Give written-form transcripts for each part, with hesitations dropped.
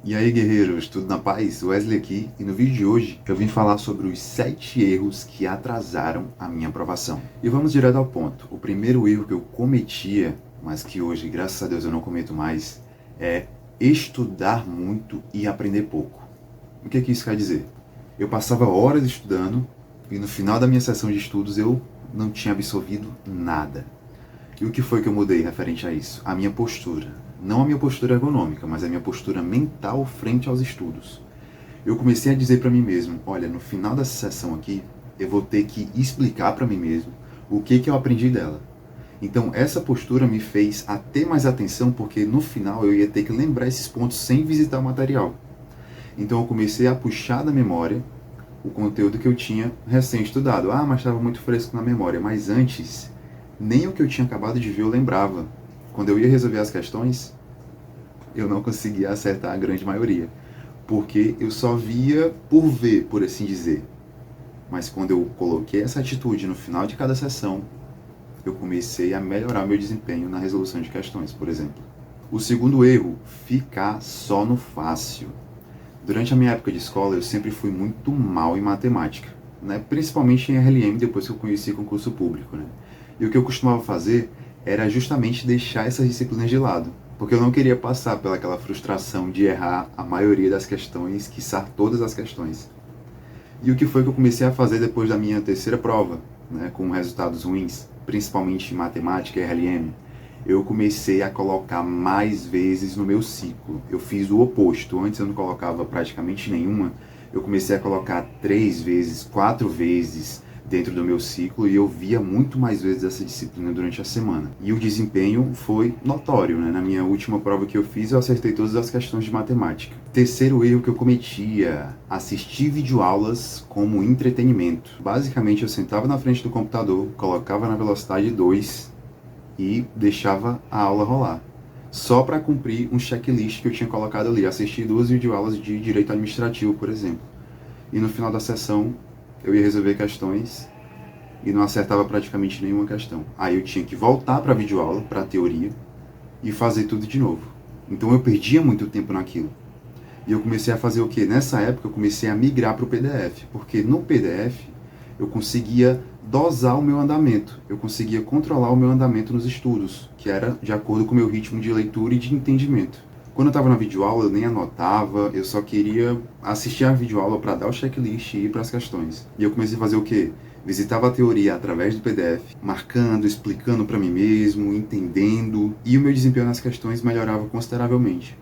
E aí, guerreiros, tudo na paz? Wesley aqui, e no vídeo de hoje eu vim falar sobre os 7 erros que atrasaram a minha aprovação. E vamos direto ao ponto. O primeiro erro que eu cometia, mas que hoje, graças a Deus, eu não cometo mais, é estudar muito e aprender pouco. O que isso quer dizer? Eu passava horas estudando e no final da minha sessão de estudos eu não tinha absorvido nada. E o que foi que eu mudei referente a isso? A minha postura. Não a minha postura ergonômica, mas a minha postura mental frente aos estudos. Eu comecei a dizer para mim mesmo, olha, no final dessa sessão aqui, eu vou ter que explicar para mim mesmo o que eu aprendi dela. Então essa postura me fez a ter mais atenção, porque no final eu ia ter que lembrar esses pontos sem visitar o material. Então eu comecei a puxar da memória o conteúdo que eu tinha recém-estudado. Ah, mas estava muito fresco na memória. Mas antes, nem o que eu tinha acabado de ver eu lembrava. Quando eu ia resolver as questões, eu não conseguia acertar a grande maioria. Porque eu só via por ver, por assim dizer. Mas quando eu coloquei essa atitude no final de cada sessão, eu comecei a melhorar meu desempenho na resolução de questões, por exemplo. O segundo erro, ficar só no fácil. Durante a minha época de escola, eu sempre fui muito mal em matemática, né? Principalmente em RLM, depois que eu conheci concurso público, né? E o que eu costumava fazer era justamente deixar essas disciplinas de lado, porque eu não queria passar pelaquela frustração de errar a maioria das questões, quiçá todas as questões. E o que foi que eu comecei a fazer depois da minha terceira prova, né, com resultados ruins, principalmente em matemática e RLM? Eu comecei a colocar mais vezes no meu ciclo. Eu fiz o oposto. Antes eu não colocava praticamente nenhuma. Eu comecei a colocar 3 vezes, 4 vezes dentro do meu ciclo e eu via muito mais vezes essa disciplina durante a semana. E o desempenho foi notório, né? Na minha última prova que eu fiz, eu acertei todas as questões de matemática. Terceiro erro que eu cometia, assistir videoaulas como entretenimento. Basicamente, eu sentava na frente do computador, colocava na velocidade 2 e deixava a aula rolar. Só para cumprir um checklist que eu tinha colocado ali. Assistir 2 videoaulas de direito administrativo, por exemplo. E no final da sessão, eu ia resolver questões e não acertava praticamente nenhuma questão. Aí eu tinha que voltar para a videoaula, para a teoria, e fazer tudo de novo. Então eu perdia muito tempo naquilo. E eu comecei a fazer o quê? Nessa época eu comecei a migrar para o PDF, porque no PDF eu conseguia dosar o meu andamento, eu conseguia controlar o meu andamento nos estudos, que era de acordo com o meu ritmo de leitura e de entendimento. Quando eu estava na videoaula, eu nem anotava, eu só queria assistir a videoaula para dar o checklist e ir para as questões. E eu comecei a fazer o quê? Visitava a teoria através do PDF, marcando, explicando para mim mesmo, entendendo, e o meu desempenho nas questões melhorava consideravelmente.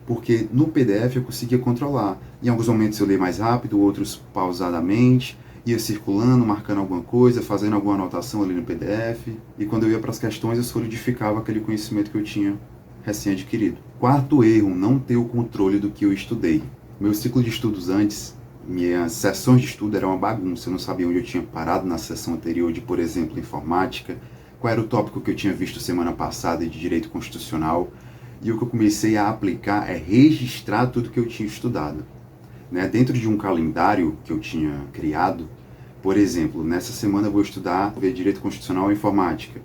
Porque no PDF eu conseguia controlar. Em alguns momentos eu lia mais rápido, outros pausadamente, ia circulando, marcando alguma coisa, fazendo alguma anotação ali no PDF. E quando eu ia para as questões, eu solidificava aquele conhecimento que eu tinha recém-adquirido. Quarto erro, não ter o controle do que eu estudei. Meu ciclo de estudos antes, minhas sessões de estudo eram uma bagunça. Eu não sabia onde eu tinha parado na sessão anterior de, por exemplo, informática, qual era o tópico que eu tinha visto semana passada de direito constitucional. E o que eu comecei a aplicar é registrar tudo que eu tinha estudado. Né? Dentro de um calendário que eu tinha criado, por exemplo, nessa semana eu vou estudar Direito Constitucional e Informática.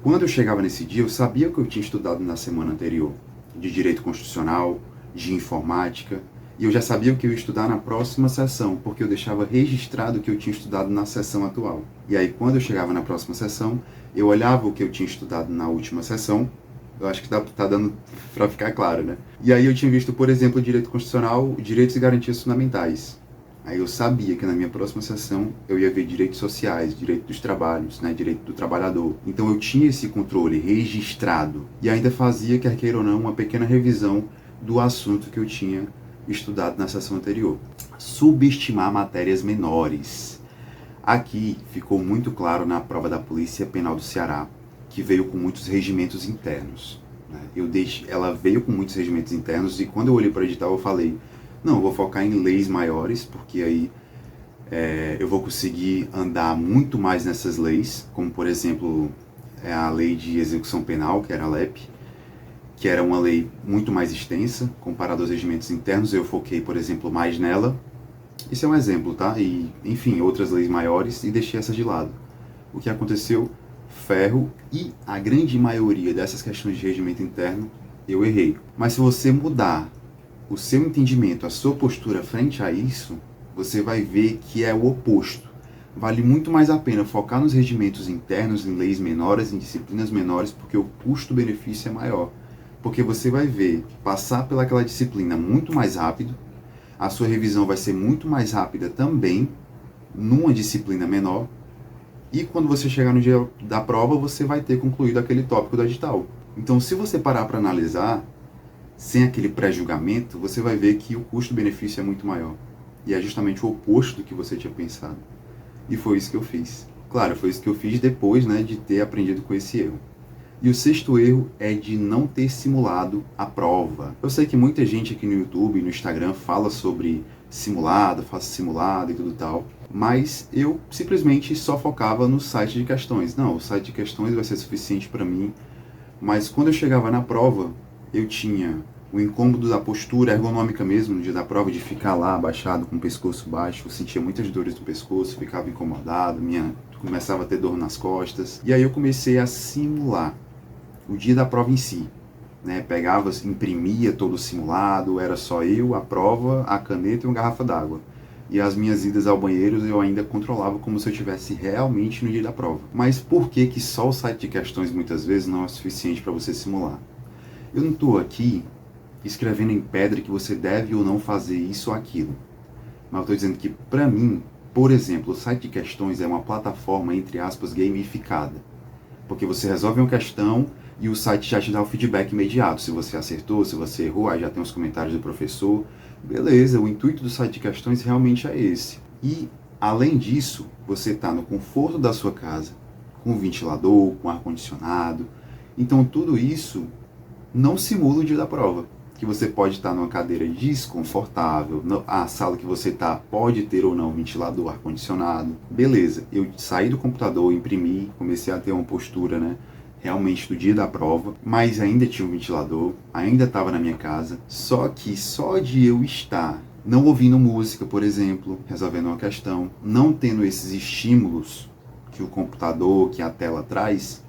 Quando eu chegava nesse dia, eu sabia o que eu tinha estudado na semana anterior, de Direito Constitucional, de Informática, e eu já sabia o que eu ia estudar na próxima sessão, porque eu deixava registrado o que eu tinha estudado na sessão atual. E aí, quando eu chegava na próxima sessão, eu olhava o que eu tinha estudado na última sessão. Eu acho que tá dando para ficar claro, né? E aí eu tinha visto, por exemplo, Direito Constitucional, Direitos e Garantias Fundamentais. Aí eu sabia que na minha próxima sessão eu ia ver direitos sociais, direito dos trabalhos, né, direito do trabalhador. Então eu tinha esse controle registrado e ainda fazia, quer queira ou não, uma pequena revisão do assunto que eu tinha estudado na sessão anterior. Subestimar matérias menores. Aqui ficou muito claro na prova da Polícia Penal do Ceará, que veio com muitos regimentos internos. Né? Ela veio com muitos regimentos internos e quando eu olhei para o edital eu falei, não, eu vou focar em leis maiores, porque aí eu vou conseguir andar muito mais nessas leis, como por exemplo a lei de execução penal, que era a LEP, que era uma lei muito mais extensa, comparado aos regimentos internos, eu foquei, por exemplo, mais nela. Isso é um exemplo, tá? E, enfim, outras leis maiores e deixei essas de lado. O que aconteceu? Ferro, e a grande maioria dessas questões de regimento interno eu errei. Mas se você mudar o seu entendimento, a sua postura frente a isso, você vai ver que é o oposto. Vale muito mais a pena focar nos rendimentos internos, em leis menores, em disciplinas menores, porque o custo-benefício é maior. Porque você vai ver passar pelaquela disciplina muito mais rápido, a sua revisão vai ser muito mais rápida também, numa disciplina menor, e quando você chegar no dia da prova, você vai ter concluído aquele tópico da edital. Então, se você parar para analisar, sem aquele pré-julgamento, você vai ver que o custo-benefício é muito maior. E é justamente o oposto do que você tinha pensado. E foi isso que eu fiz. Claro, foi isso que eu fiz depois, né, de ter aprendido com esse erro. E o sexto erro é de não ter simulado a prova. Eu sei que muita gente aqui no YouTube e no Instagram fala sobre simulado, faço simulado e tudo tal, mas eu simplesmente só focava no site de questões. Não, o site de questões vai ser suficiente para mim, mas quando eu chegava na prova, eu tinha o incômodo da postura ergonômica mesmo, no dia da prova, de ficar lá abaixado com o pescoço baixo, eu sentia muitas dores no pescoço, ficava incomodado, começava a ter dor nas costas, e aí eu comecei a simular o dia da prova em si, né? Pegava, imprimia todo o simulado, era só eu, a prova, a caneta e uma garrafa d'água. E as minhas idas ao banheiro eu ainda controlava como se eu estivesse realmente no dia da prova. Mas por que que só o site de questões muitas vezes não é suficiente para você simular? Eu não estou aqui escrevendo em pedra que você deve ou não fazer isso ou aquilo. Mas eu estou dizendo que, para mim, por exemplo, o site de questões é uma plataforma, entre aspas, gamificada. Porque você resolve uma questão e o site já te dá o feedback imediato. Se você acertou, se você errou, aí já tem os comentários do professor. Beleza, o intuito do site de questões realmente é esse. E, além disso, você está no conforto da sua casa, com ventilador, com ar-condicionado. Então, tudo isso não simula o dia da prova. Que você pode estar numa cadeira desconfortável, a sala que você está pode ter ou não ventilador, ar-condicionado. Beleza, eu saí do computador, imprimi, comecei a ter uma postura, né, realmente do dia da prova, mas ainda tinha um ventilador, ainda estava na minha casa, só que só de eu estar não ouvindo música, por exemplo, resolvendo uma questão, não tendo esses estímulos que o computador, que a tela traz,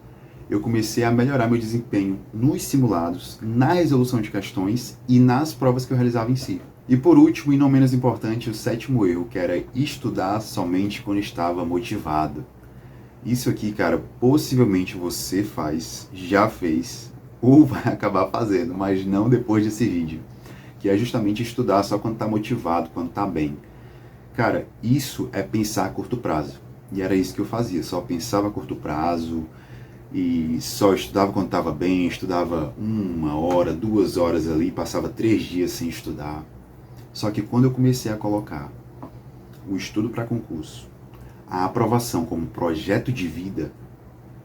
eu comecei a melhorar meu desempenho nos simulados, na resolução de questões e nas provas que eu realizava em si. E por último, e não menos importante, o sétimo erro, que era estudar somente quando estava motivado. Isso aqui, cara, possivelmente você faz, já fez, ou vai acabar fazendo, mas não depois desse vídeo. Que é justamente estudar só quando está motivado, quando está bem. Cara, isso é pensar a curto prazo. E era isso que eu fazia, só pensava a curto prazo, e só estudava quando estava bem, estudava 1 hora, 2 horas ali, passava 3 dias sem estudar. Só que quando eu comecei a colocar o estudo para concurso, a aprovação como projeto de vida,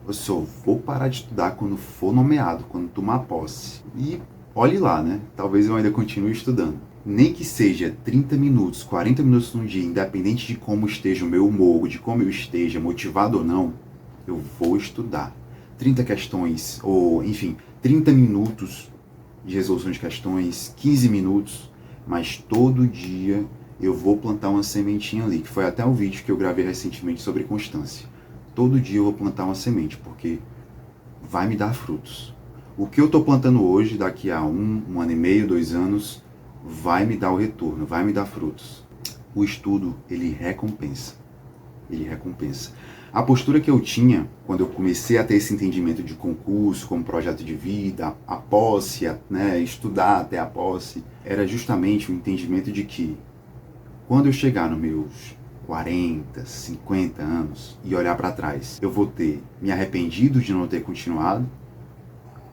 eu só vou parar de estudar quando for nomeado, quando tomar posse. E olhe lá, né? Talvez eu ainda continue estudando. Nem que seja 30 minutos, 40 minutos no dia, independente de como esteja o meu humor, de como eu esteja motivado ou não, eu vou estudar. 30 questões, ou enfim, 30 minutos de resolução de questões, 15 minutos, mas todo dia eu vou plantar uma sementinha ali, que foi até um vídeo que eu gravei recentemente sobre constância. Todo dia eu vou plantar uma semente, porque vai me dar frutos. O que eu estou plantando hoje, daqui a 1 ano e meio, 2 anos, vai me dar o retorno, vai me dar frutos. O estudo, ele recompensa. Ele recompensa. A postura que eu tinha, quando eu comecei a ter esse entendimento de concurso, como projeto de vida, a posse, né, estudar até a posse, era justamente o entendimento de que, quando eu chegar nos meus 40, 50 anos e olhar para trás, eu vou ter me arrependido de não ter continuado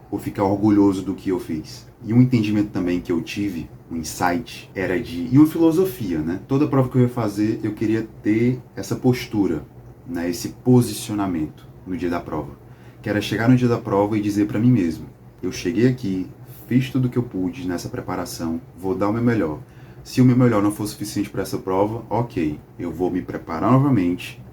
ou ficar orgulhoso do que eu fiz. E um entendimento também que eu tive, um insight, era e uma filosofia, né? Toda prova que eu ia fazer, eu queria ter essa postura, né? Esse posicionamento no dia da prova. Que era chegar no dia da prova e dizer para mim mesmo, eu cheguei aqui, fiz tudo o que eu pude nessa preparação, vou dar o meu melhor. Se o meu melhor não for suficiente para essa prova, ok, eu vou me preparar novamente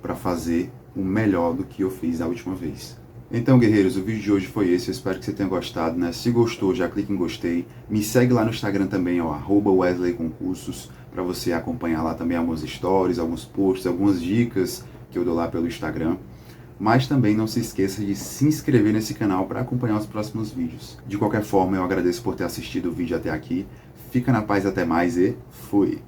para fazer o melhor do que eu fiz da última vez. Então, guerreiros, o vídeo de hoje foi esse, eu espero que você tenha gostado, né? Se gostou, já clique em gostei, me segue lá no Instagram também, ó, @wesleyconcursos, para você acompanhar lá também algumas stories, alguns posts, algumas dicas que eu dou lá pelo Instagram. mas também não se esqueça de se inscrever nesse canal para acompanhar os próximos vídeos. De qualquer forma, eu agradeço por ter assistido o vídeo até aqui. Fica na paz, até mais e fui!